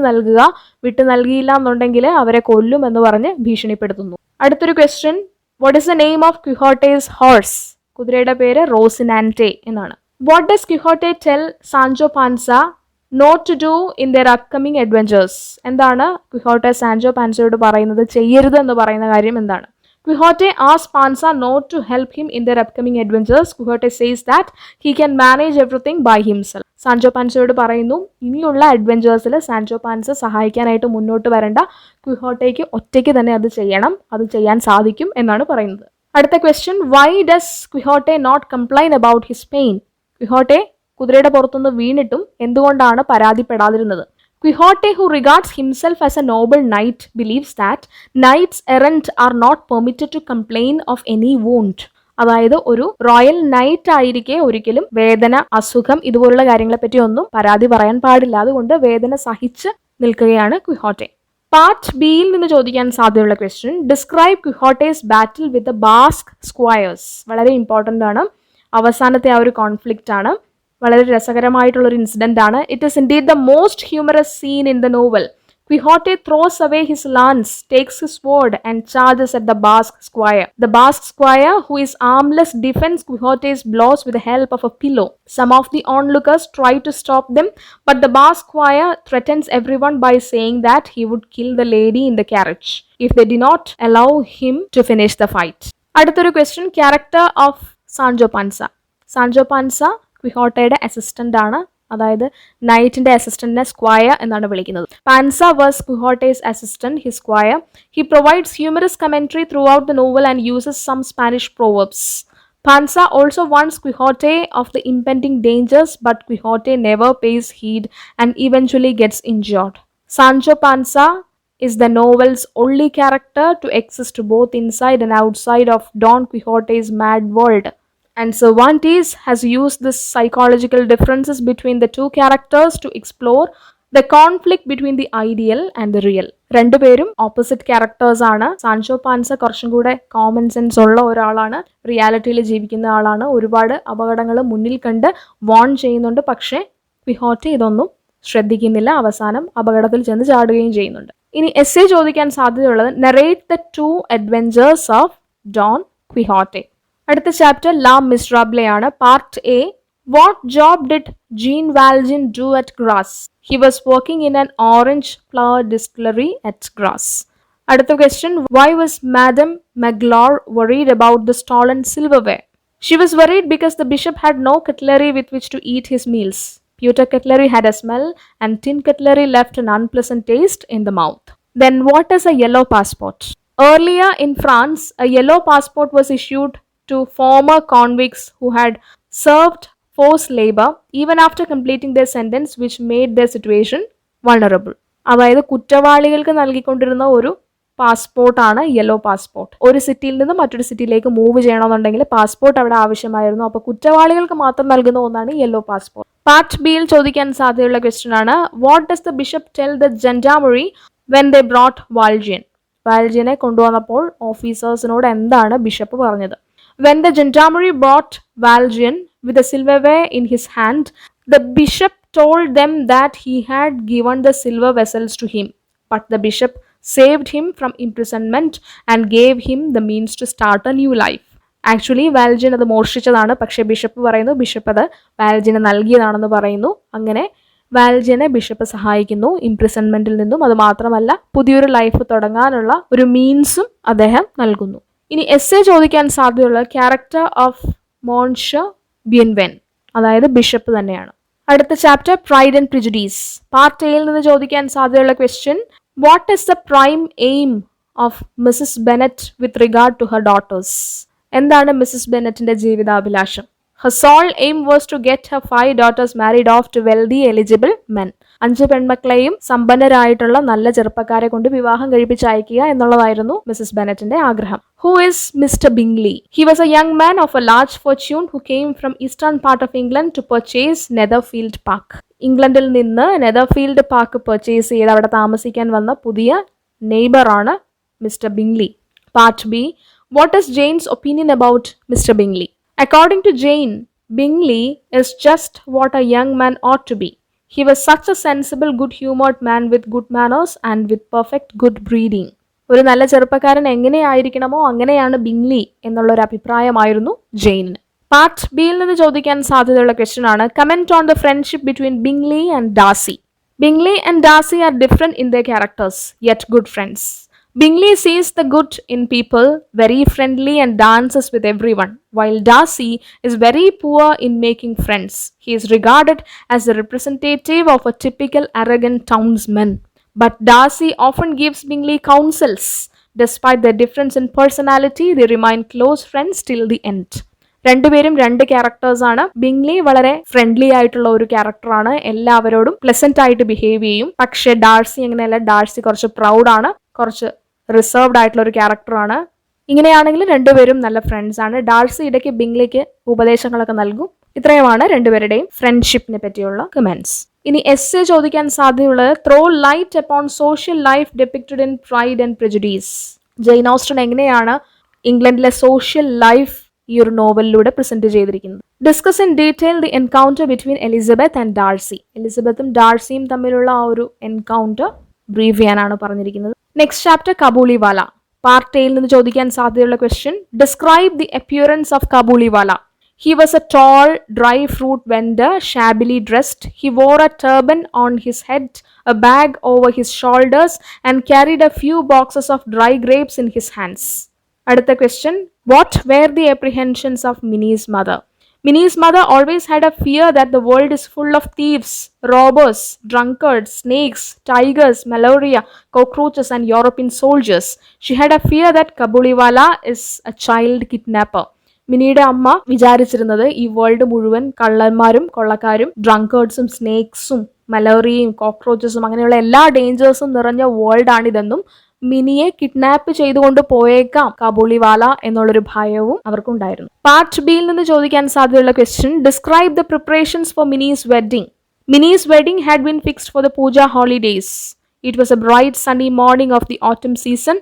[SPEAKER 1] നൽകിയില്ല എന്നുണ്ടെങ്കിൽ അവരെ കൊല്ലും എന്ന് പറഞ്ഞ് ഭീഷണിപ്പെടുത്തുന്നു. അടുത്തൊരു question, what is the name of Quixote's horse? കുതിരയുടെ പേര് റോസിനാൻറ്റെ എന്നാണ്. What does Quixote tell Sancho Panza not to do in their upcoming adventures? എന്താണ് ക്വിഹോട്ടെ സാൻജോ പാൻസയോട് പറയുന്നത് ചെയ്യരുത് എന്ന് പറയുന്ന കാര്യം എന്താണ്? Quixote asks Panza not to help him in their upcoming adventures. Quixote says that he can manage everything by himself. Sancho പാൻസയോട് പറയുന്നു ഇനിയുള്ള അഡ്വഞ്ചേഴ്സിൽ സാൻജോ പാൻസ സഹായിക്കാനായിട്ട് മുന്നോട്ട് വരണ്ട, ക്വിഹോട്ടേക്ക് ഒറ്റയ്ക്ക് തന്നെ അത് ചെയ്യണം, അത് ചെയ്യാൻ സാധിക്കും എന്നാണ് പറയുന്നത്. അടുത്ത question, why does Quixote not complain about his pain? Quixote കുതിരയുടെ പുറത്തുനിന്ന് വീണിട്ടും എന്തുകൊണ്ടാണ് പരാതിപ്പെടാതിരുന്നത്? Quixote, who regards himself as a noble knight, believes that knights errant are not permitted to complain of any wound. അതായത് ഒരു റോയൽ നൈറ്റ് ആയിരിക്കെ ഒരിക്കലും വേദന, അസുഖം ഇതുപോലുള്ള കാര്യങ്ങളെ പറ്റി ഒന്നും പരാതി പറയാൻ പാടില്ല. അതുകൊണ്ട് വേദന സഹിച്ച് നിൽക്കുകയാണ് ക്വിഹോട്ടെ. പാർട്ട് ബിയിൽ നിന്ന് ചോദിക്കാൻ സാധ്യതയുള്ള question, describe Quixote's battle with the Basque squires. വളരെ ഇമ്പോർട്ടൻ്റ് ആണ്. അവസാനത്തെ ആ ഒരു കോൺഫ്ലിക്റ്റ് ആണ്, വളരെ രസകരമായിട്ടുള്ളൊരു ഇൻസിഡന്റ് ആണ്. It is indeed the most humorous scene in the novel. Quixote throws away his lance, takes his sword, and charges at the Basque squire. The Basque squire, who is armless, defends Quixote's blows with the help of a pillow. Some of the onlookers try to stop them, but the Basque squire threatens everyone by saying that he would kill the lady in the carriage if they do not allow him to finish the fight. അടുത്തൊരു question, character of Sancho Panza. Sancho Panza ക്വിഹോട്ടയുടെ assistant ആണ്, അതായത് നൈറ്റിന്റെ അസിസ്റ്റന്റിനെ squire എന്നാണ് വിളിക്കുന്നത്. Panza was Quixote's assistant, his squire. He provides humorous commentary throughout the novel and uses some Spanish proverbs. Pansa also warns Quixote of the impending dangers, but Quixote never pays heed and eventually gets injured. Sancho Panza is the novel's only character to exist both inside and outside of Don Quixote's mad world. And Cervantes has used the psychological differences between the two characters to explore the conflict between the ideal and the real. രണ്ടുപേരും opposite characters ആണ്. Sancho Panza കുറച്ചും കൂടെ common sense ഉള്ള ഒരാളാണ്, റിയാലിറ്റിയിൽ ജീവിക്കുന്ന ആളാണ്, ഒരുപാട് അപകടങ്ങൾ മുന്നിൽ കണ്ട് വാൺ ചെയ്യുന്നുണ്ട്. പക്ഷേ ക്വിഹോട്ടെ ഇതൊന്നും ശ്രദ്ധിക്കുന്നില്ല, അവസാനം അപകടത്തിൽ ചെന്ന് ചാടുകയും ചെയ്യുന്നുണ്ട്. ഇനി എസ്സേ ചോദിക്കാൻ സാധ്യതയുള്ളത് narrate the two adventures of Don Quixote. അടുത്ത ചാപ്റ്റർ ലാ മിസറബിളെ ആണ്. Part A. What job did Jean Valjean do at Grasse? He was working in an orange flower distillery at Grasse. അടുത്ത question, why was Madame Magloire worried about the stolen silverware? She was worried because the bishop had no cutlery with which to eat his meals. Pewter cutlery had a smell and tin cutlery left an unpleasant taste in the mouth. Then what is a yellow passport? Earlier in France, a yellow passport was issued to former convicts who had served forced labor even after completing their sentence, which made their situation vulnerable. അതായത് കുറ്റവാളികൾക്ക് നൽകിക്കൊണ്ടിരുന്ന ഒരു പാസ്പോർട്ടാണ് yellow passport. ഒരു സിറ്റിയിൽ നിന്ന് മറ്റൊരു സിറ്റിയിലേക്ക് move ചെയ്യണമെന്നുണ്ടെങ്കിൽ passport അവിടെ ആവശ്യമായിരുന്നു. അപ്പോൾ കുറ്റവാളികൾക്ക് മാത്രം നൽകുന്ന ഒന്നാണ് യെല്ലോ പാസ്പോർട്ട്. പാർട്ട് ബിയിൽ ചോദിക്കാൻ സാധ്യതയുള്ള ക്വസ്റ്റ്യൻ ആണ്, what does the bishop tell the gendarmerie when they brought Valjean? വാൽജിയനെ കൊണ്ടുവന്നപ്പോൾ ഓഫീസേഴ്സിനോട് എന്താണ് ബിഷപ്പ് പറഞ്ഞത്? When the gendarmerie brought Valjean with the silverware in his hand, the bishop told them that he had given the silver vessels to him, but the bishop saved him from imprisonment and gave him the means to start a new life. Actually Valjean അത് മോഷ്ടിച്ചതാണ്, പക്ഷേ bishop പറയുന്നു bishop അത് വാൽജിന് നൽകിയതാണെന്ന് പറയുന്നു. അങ്ങനെ വാൽജിനെ bishop സഹായിക്കുന്നു ഇംപ്രിസൺമെന്റിൽ നിന്നും. അത് മാത്രമല്ല പുതിയൊരു ലൈഫ് തുടങ്ങാനുള്ള ഒരു മീൻസും അദ്ദേഹം നൽകുന്നു. ഇനി എസ്സേ ചോദിക്കാൻ സാധ്യതയുള്ള ക്യാരക്ടർ ഓഫ് മോൺഷ ബിയൻവെൻ, അതായത് ബിഷപ്പ് തന്നെയാണ്. അടുത്ത chapter Pride and Prejudice. Part എയിൽ നിന്ന് ചോദിക്കാൻ സാധ്യതയുള്ള question, what is the prime aim of Mrs Bennet with regard to her daughters? എന്താണ് മിസസ് ബെനറ്റിന്റെ ജീവിതാഭിലാഷം? Her sole aim was to get her 5 daughters married off to wealthy eligible men. 5 പെൺമക്കളെയും സമ്പന്നരായിട്ടുള്ള നല്ല ചെറുപ്പക്കാരെ കൊണ്ട് വിവാഹം കഴിപ്പിച്ച് അയക്കുക എന്നുള്ളതായിരുന്നു മിസസ് ബെനറ്റിന്റെ ആഗ്രഹം. Who is Mr. Bingley? He was a young man of a large fortune who came from eastern part of England to purchase Netherfield Park. ഇംഗ്ലണ്ടിൽ നിന്ന് നെതർഫീൽഡ് പാർക്ക് പർച്ചേസ് ചെയ്ത് അവിടെ താമസിക്കാൻ വന്ന പുതിയ നെയ്ബറാണ് Mr Bingley. Part B. What is Jane's opinion about Mr. Bingley? According to Jane, Bingley is just what a young man ought to be. He was such a sensible, good-humored man with good manners and with perfect good breeding. ഒരു നല്ല ചെറുപ്പക്കാരൻ എങ്ങനെയായിരിക്കണമോ അങ്ങനെയാണ് Bingley എന്നുള്ളൊരു അഭിപ്രായമായിരുന്നു ജെയിനിന്. Part ബിയിൽ നിന്ന് ചോദിക്കാൻ സാധ്യതയുള്ള question ആണ്, comment on the friendship between Bingley and Darcy. Bingley and Darcy are different in their characters, yet good friends. Bingley sees the good in people, very friendly and dances with everyone, while Darcy is very poor in making friends. He is regarded as the representative of a typical arrogant townsman. But Darcy often gives Bingley counsels. Despite their difference in personality, they remain close friends till the end. രണ്ടുപേരും രണ്ട് characters ആണ്. Bingley വളരെ friendly ആയിട്ടുള്ള ഒരു ക്യാരക്ടറാണ്, എല്ലാവരോടും pleasant ആയിട്ട് behave ചെയ്യും. പക്ഷെ ഡാർസി അങ്ങനെയല്ല, ഡാർസി കുറച്ച് പ്രൗഡാണ്, കുറച്ച് റിസർവ്ഡ് ആയിട്ടുള്ള ഒരു ക്യാരക്ടറാണ്. ഇങ്ങനെയാണെങ്കിലും രണ്ടുപേരും നല്ല ഫ്രണ്ട്സ് ആണ്. ഡാർസി ഇടയ്ക്ക് ബിംഗ്ലിക്ക് ഉപദേശങ്ങളൊക്കെ നൽകും. ഇത്രയുമാണ് രണ്ടുപേരുടെയും ഫ്രണ്ട്ഷിപ്പിനെ പറ്റിയുള്ള കമന്റ്സ്. ഇനി എസ്സേ ചോദിക്കാൻ സാധ്യതയുള്ളത്, throw light upon social life depicted in Pride and Prejudice. Jane Austen എങ്ങനെയാണ് ഇംഗ്ലണ്ടിലെ സോഷ്യൽ ലൈഫ് ഈ ഒരു നോവലിലൂടെ പ്രസന്റ് ചെയ്തിരിക്കുന്നത്. Discuss in detail the encounter between Elizabeth and Darcy. എലിസബത്തും ഡാർസിയും തമ്മിലുള്ള ആ ഒരു എൻകൗണ്ടർ ബ്രീഫ് ചെയ്യാനാണ് പറഞ്ഞിരിക്കുന്നത്. Next chapter കബൂളിവാല. പാർട്ട് എയിൽ നിന്ന് ചോദിക്കാൻ സാധ്യതയുള്ള question, describe the appearance of Kabuliwala. He was a tall, dry fruit vendor, shabbily dressed. He wore a turban on his head, a bag over his shoulders, and carried a few boxes of dry grapes in his hands. Adutha question, what were the apprehensions of Minnie's mother? Minnie's mother always had a fear that the world is full of thieves, robbers, drunkards, snakes, tigers, malaria, cockroaches, and European soldiers. She had a fear that Kabuliwala is a child kidnapper. മിനിയുടെ അമ്മ വിചാരിച്ചിരുന്നത് ഈ world മുഴുവൻ കള്ളന്മാരും കൊള്ളക്കാരും ഡ്രങ്കേർഡ്സും സ്നേക്സും മലേറിയയും കോക്രോച്ചസും അങ്ങനെയുള്ള എല്ലാ ഡേഞ്ചേഴ്സും നിറഞ്ഞ world ആണിതെന്നും മിനിയെ kidnap ചെയ്തുകൊണ്ട് പോയേക്കാം കാബൂളിവാല എന്നുള്ളൊരു ഭയവും അവർക്കുണ്ടായിരുന്നു. പാർട്ട് ബിയിൽ നിന്ന് ചോദിക്കാൻ സാധ്യതയുള്ള question, describe the preparations for Minnie's wedding. Minnie's wedding had been fixed for the Puja holidays. It was a bright sunny morning of the autumn season.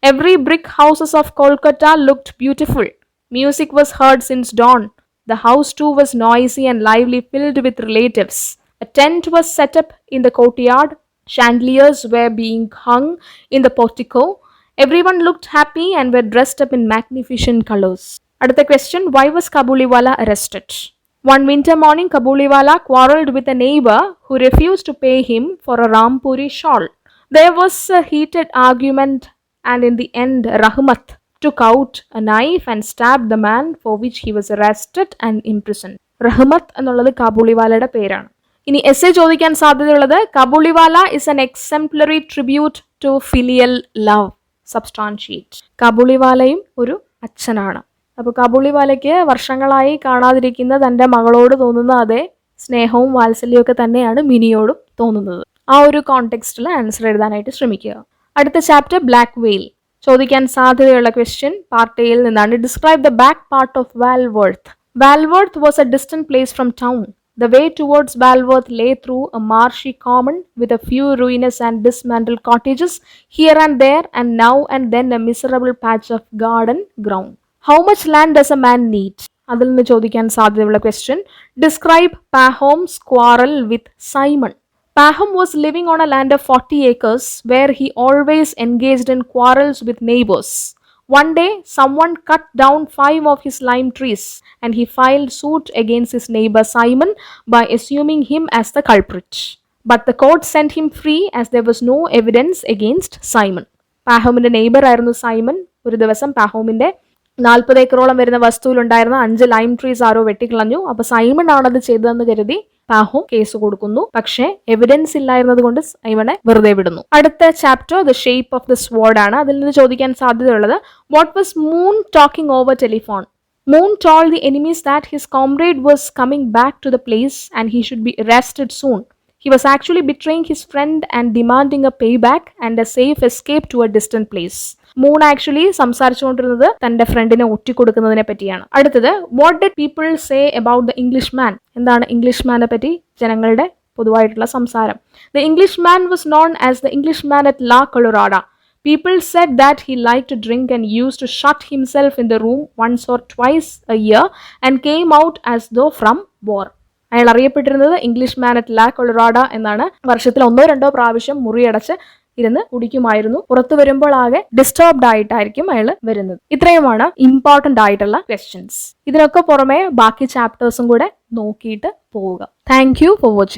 [SPEAKER 1] Every brick houses of Kolkata looked beautiful. Music was heard since dawn. The house too was noisy and lively, filled with relatives. A tent was set up in the courtyard. Chandeliers were being hung in the portico. Everyone looked happy and were dressed up in magnificent colors. Adutha question, why was Kabuliwala arrested? One winter morning, Kabuliwala quarreled with a neighbor who refused to pay him for a Rampuri shawl. There was a heated argument, and in the end, Rahmat took out a knife and stabbed the man, for which he was arrested and imprisoned. Rahmat എന്നുള്ളത് കാബൂളിവാലയുടെ പേരാണ്. ഇനി essay ചോദിക്കാൻ സാധ്യതയുള്ളത്, Kabuliwala is an exemplary tribute to filial love. Substantiate. കാബൂളിവാലയും ഒരു അച്ഛനാണ്. അപ്പോൾ കാബൂളിവാലയ്ക്ക് വർഷങ്ങളായി കാണാതിരിക്കുന്ന തൻ്റെ മകളോട് തോന്നുന്ന അതേ സ്നേഹവും വാത്സല്യവും ഒക്കെ തന്നെയാണ് മിനിയോടും തോന്നുന്നത്. ആ ഒരു കോണ്ടെക്സ്റ്റിൽ ആൻസർ എഴുതാനായിട്ട് ശ്രമിക്കുക. അടുത്ത ചാപ്റ്റർ ബ്ലാക്ക് വെയിൽ. ചോദിക്കാൻ സാധ്യതയുള്ള ക്വസ്റ്റ്യൻ പാർട്ട് എയിൽ നിന്നാണ്, describe the back part of Walworth. Walworth was a distant place from town. The way towards Walworth lay through a marshy common with a few ruinous and dismantled cottages here and there, and now and then a miserable patch of garden ground. How much land does a man need? അതിൽ നിന്ന് ചോദിക്കാൻ സാധ്യതയുള്ള question, describe Pahom's quarrel with Simon. Pahom was living on a land of 40 acres where he always engaged in quarrels with neighbors. One day, someone cut down 5 of his lime trees, and he filed suit against his neighbor Simon by assuming him as the culprit. But the court sent him free as there was no evidence against Simon. പാഹോമിന്റെ neighbour ആയിരുന്നു Simon. ഒരു ദിവസം പാഹോമിന്റെ 40 ഏക്കറോളം വരുന്ന വസ്തുവിലുണ്ടായിരുന്ന 5 lime trees ആരോ വെട്ടിക്കളഞ്ഞു. അപ്പൊ Simon ആണത് ചെയ്തതെന്ന് കരുതി പാഹോം കേസ് കൊടുക്കുന്നു. പക്ഷേ എവിഡൻസ് ഇല്ലായിരുന്നത് കൊണ്ട് സൈമണെ വെറുതെ വിടുന്നു. അടുത്ത chapter the shape of the sword ആണ്. അതിൽ നിന്ന് ചോദിക്കാൻ സാധ്യതയുള്ളത്, what was moon talking over telephone? Moon told the enemies that his comrade was coming back to the place and he should be arrested soon. He was actually betraying his friend and demanding a payback and a safe escape to a distant place. Moon actually സംസാരിച്ചുകൊണ്ടിരുന്നത് തന്റെ ഫ്രണ്ടിനെ ഒറ്റിക്കൊടുക്കുന്നതിനെ പറ്റിയാണ്. അടുത്തത്, what did people say about the English man? എന്താണ് English മാനെ പറ്റി ജനങ്ങളുടെ പൊതുവായിട്ടുള്ള സംസാരം? The English man was known as the English man at La Colorada. People said that he liked to drink and used to shut himself in the room once or twice a year and came out as though from war. അയാൾ അറിയപ്പെട്ടിരുന്നത് English man at La കൊളറാഡ എന്നാണ്. വർഷത്തിൽ 1-2 പ്രാവശ്യം മുറിയടച്ച് ഇരുന്ന് കുടിക്കുമായിരുന്നു. പുറത്തു വരുമ്പോൾ ആകെ disturbed ആയിട്ടായിരിക്കും അയാൾ വരുന്നത്. ഇത്രയുമാണ് ഇമ്പോർട്ടന്റ് ആയിട്ടുള്ള ക്വസ്റ്റ്യൻസ്. ഇതിനൊക്കെ പുറമെ ബാക്കി ചാപ്റ്റേഴ്സും കൂടെ നോക്കിയിട്ട് പോവുക. Thank you for watching.